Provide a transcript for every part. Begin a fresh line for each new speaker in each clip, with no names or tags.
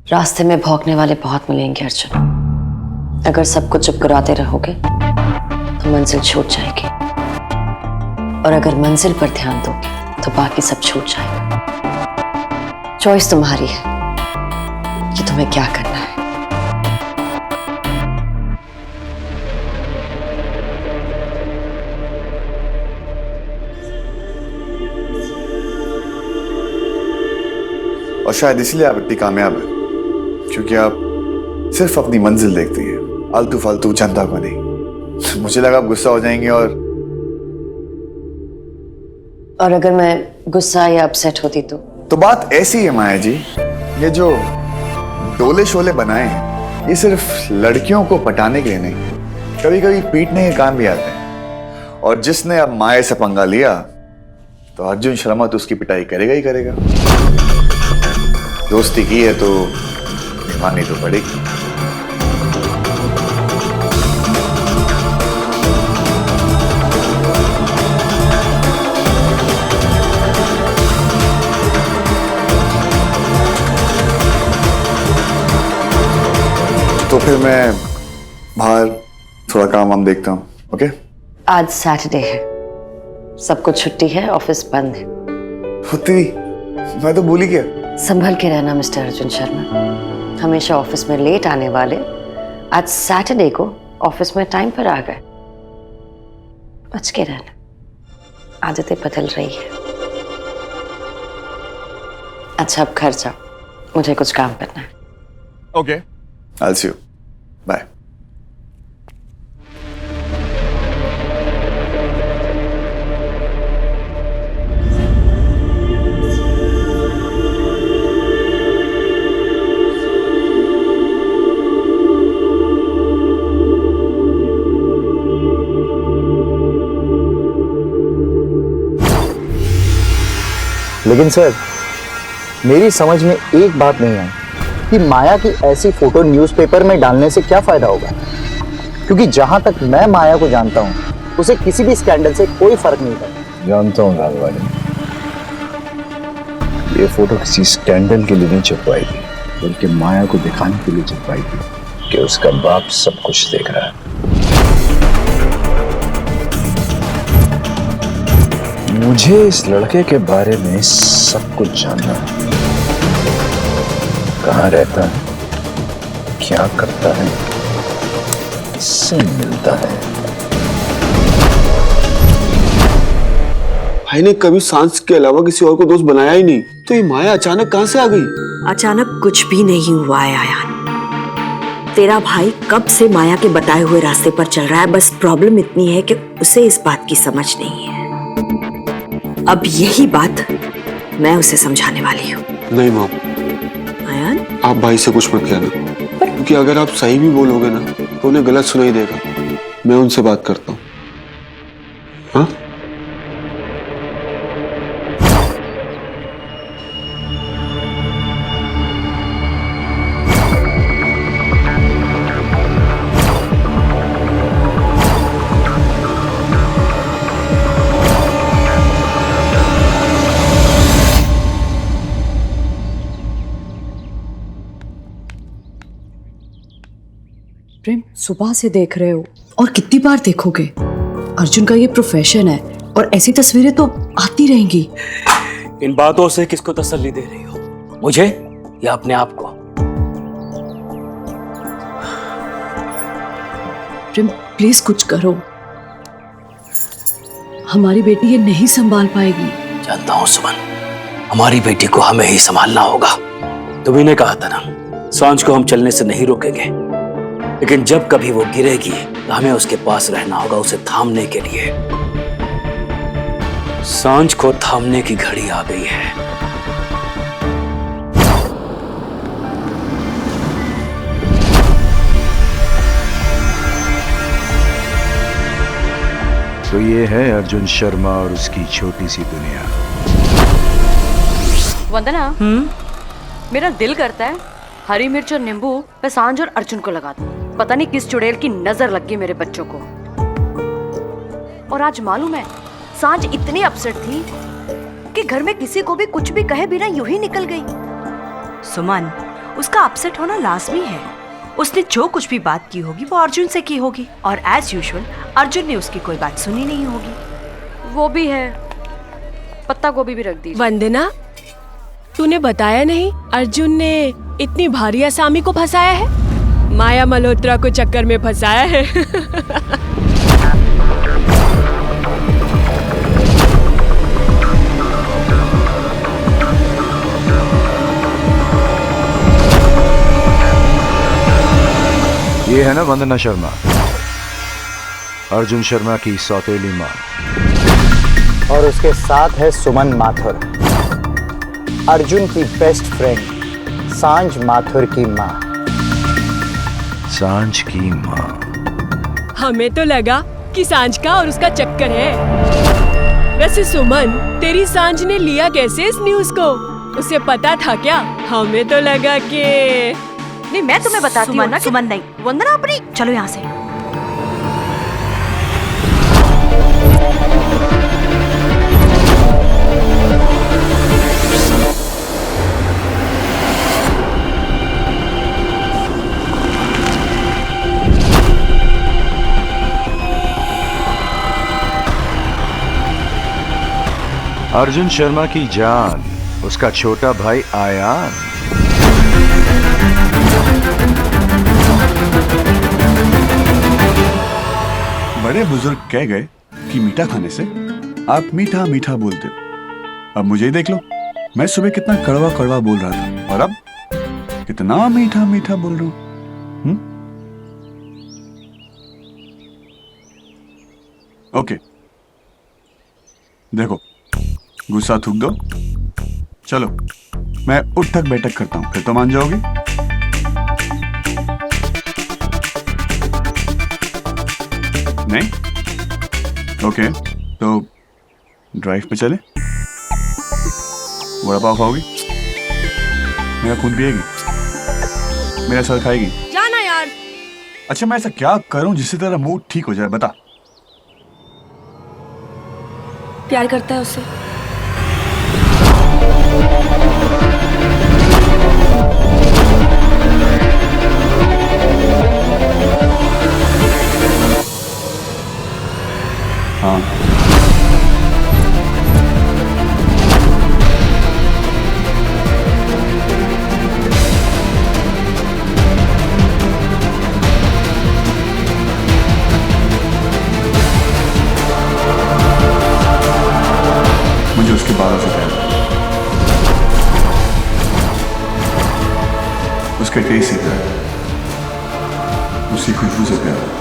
रास्ते में भौंकने वाले बहुत मिलेंगे अर्जुन। अगर सबको चुप कराते रहोगे तो मंजिल छूट जाएगी, और अगर मंजिल पर ध्यान दोगे तो बाकी सब छूट जाएगा। चॉइस तुम्हारी है कि तुम्हें क्या करना है।
और शायद इसलिए आप इतनी कामयाब हैं, क्योंकि आप सिर्फ अपनी मंजिल देखती हैं, आलतू फालतू जनता को नहीं। मुझे लगा आप गुस्सा हो जाएंगे
और अगर मैं गुस्सा या अपसेट होती तो
बात ऐसी है माया जी, ये जो डोले शोले बनाए हैं ये सिर्फ लड़कियों को पटाने के लिए नहीं, कभी कभी पीटने के काम भी आते हैं। और जिसने अब माया से पंगा लिया तो अर्जुन शर्मा तो उसकी पिटाई करेगा ही करेगा। दोस्ती की है तो निभानी तो पड़ेगी। तो फिर मैं बाहर थोड़ा काम वाम देखता हूँ। ओके?
आज सैटरडे है, सबको छुट्टी है, ऑफिस बंद है।
होती मैं तो भूल ही गया।
संभल के रहना मिस्टर अर्जुन शर्मा, हमेशा ऑफिस में लेट आने वाले आज सैटरडे को ऑफिस में टाइम पर आ गए। बच के रहना, आदतें बदल रही है। अच्छा अब घर जाओ, मुझे कुछ काम करना है।
Okay, I'll see you. Bye.
लेकिन सर, मेरी समझ में एक बात नहीं आई कि माया की ऐसी फोटो न्यूज़पेपर में डालने से क्या फायदा होगा, क्योंकि जहां तक मैं माया को जानता हूं उसे किसी भी स्कैंडल से कोई फर्क नहीं पड़ता।
जानता हूं लाल वाले, ये फोटो किसी स्कैंडल के लिए नहीं छपवाई थी, बल्कि माया को दिखाने के लिए छपवाई थी कि उसका बाप सब कुछ देख रहा है। मुझे इस लड़के के बारे में सब कुछ जानना है। कहाँ रहता है, क्या करता है, किससे मिलता है।
भाई ने कभी सांस के अलावा किसी और को दोस्त बनाया ही नहीं, तो ये माया अचानक कहां से आ गई?
अचानक कुछ भी नहीं हुआ है आयान। तेरा भाई कब से माया के बताए हुए रास्ते पर चल रहा है, बस प्रॉब्लम इतनी है कि उसे इस बात की समझ नहीं है। अब यही बात मैं उसे समझाने वाली हूँ।
नहीं माँ,
आयान,
आप भाई से कुछ मत कहना, क्योंकि अगर आप सही भी बोलोगे ना तो उन्हें गलत सुनाई देगा। मैं उनसे बात करता हूँ। हाँ?
प्रेम, सुबह से देख रहे हो और कितनी बार देखोगे? अर्जुन का ये प्रोफेशन है और ऐसी तस्वीरें तो आती रहेंगी।
इन बातों से किसको तसल्ली दे रही हो, मुझे या अपने आप को?
प्रेम प्लीज कुछ करो, हमारी बेटी ये नहीं संभाल पाएगी।
जानता हूं सुमन, हमारी बेटी को हमें ही संभालना होगा। तुम्ही ने कहा था ना, सांझ को हम चलने से नहीं रोकेंगे, लेकिन जब कभी वो गिरेगी तो हमें उसके पास रहना होगा, उसे थामने के लिए। सांझ को थामने की घड़ी आ गई है।
तो ये है अर्जुन शर्मा और उसकी छोटी सी दुनिया।
वंदना, मेरा दिल करता है हरी मिर्च और नींबू मैं सांझ और अर्जुन को लगा दूं। पता नहीं किस चुड़ैल की नजर लग गई मेरे बच्चों को। और आज मालूम है, सांझ इतनी अपसेट थी कि घर में किसी को भी कुछ भी कहे बिना यूं ही निकल गई।
सुमन,
उसका अपसेट होना लाजमी है। उसने जो कुछ भी बात की होगी वो अर्जुन से की होगी और एज यूजुअल अर्जुन ने उसकी कोई बात सुनी नहीं होगी।
वो भी है, पत्ता गोभी भी रख दीजिए।
वंदना, तूने बताया नहीं अर्जुन ने इतनी भारी असामी को फंसाया है, माया मल्होत्रा को चक्कर में फंसाया है।
ये है ना वंदना शर्मा, अर्जुन शर्मा की सौतेली माँ।
और उसके साथ है सुमन माथुर, अर्जुन की बेस्ट फ्रेंड सांझ माथुर की माँ।
सांझ की माँ?
हमें तो लगा कि सांझ का और उसका चक्कर है। वैसे सुमन, तेरी सांझ ने लिया कैसे इस न्यूज़ को? उसे पता था क्या? हमें तो लगा कि
नहीं, मैं तुम्हें बताती हूँ ना।
सुमन नहीं, वंदना अपनी, चलो यहाँ से।
अर्जुन शर्मा की जान, उसका छोटा भाई आयान।
बड़े बुजुर्ग कह गए कि मीठा खाने से आप मीठा मीठा बोलते हो। अब मुझे ही देख लो, मैं सुबह कितना कड़वा कड़वा बोल रहा था और अब कितना मीठा मीठा बोल रहा हूं। ओके, देखो, गुस्सा थूक दो। चलो, मैं उठक बैठक करता हूं, फिर तो मान जाओगी। नहीं? ओके, तो ड्राइव पे चले। वड़ा पाव खाओगी? मेरा खून पिएगी? मेरा सर खाएगी?
जाना यार।
अच्छा, मैं ऐसा क्या करूं जिससे तेरा मूड ठीक हो जाए, बता।
प्यार करता है उससे।
हाँ, मुझे उसके बालों से प्यार है, उसके टेस्ट से प्यार है, उसकी खुशबू से प्यार है,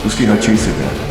उसकी हर चीज से प्यार है।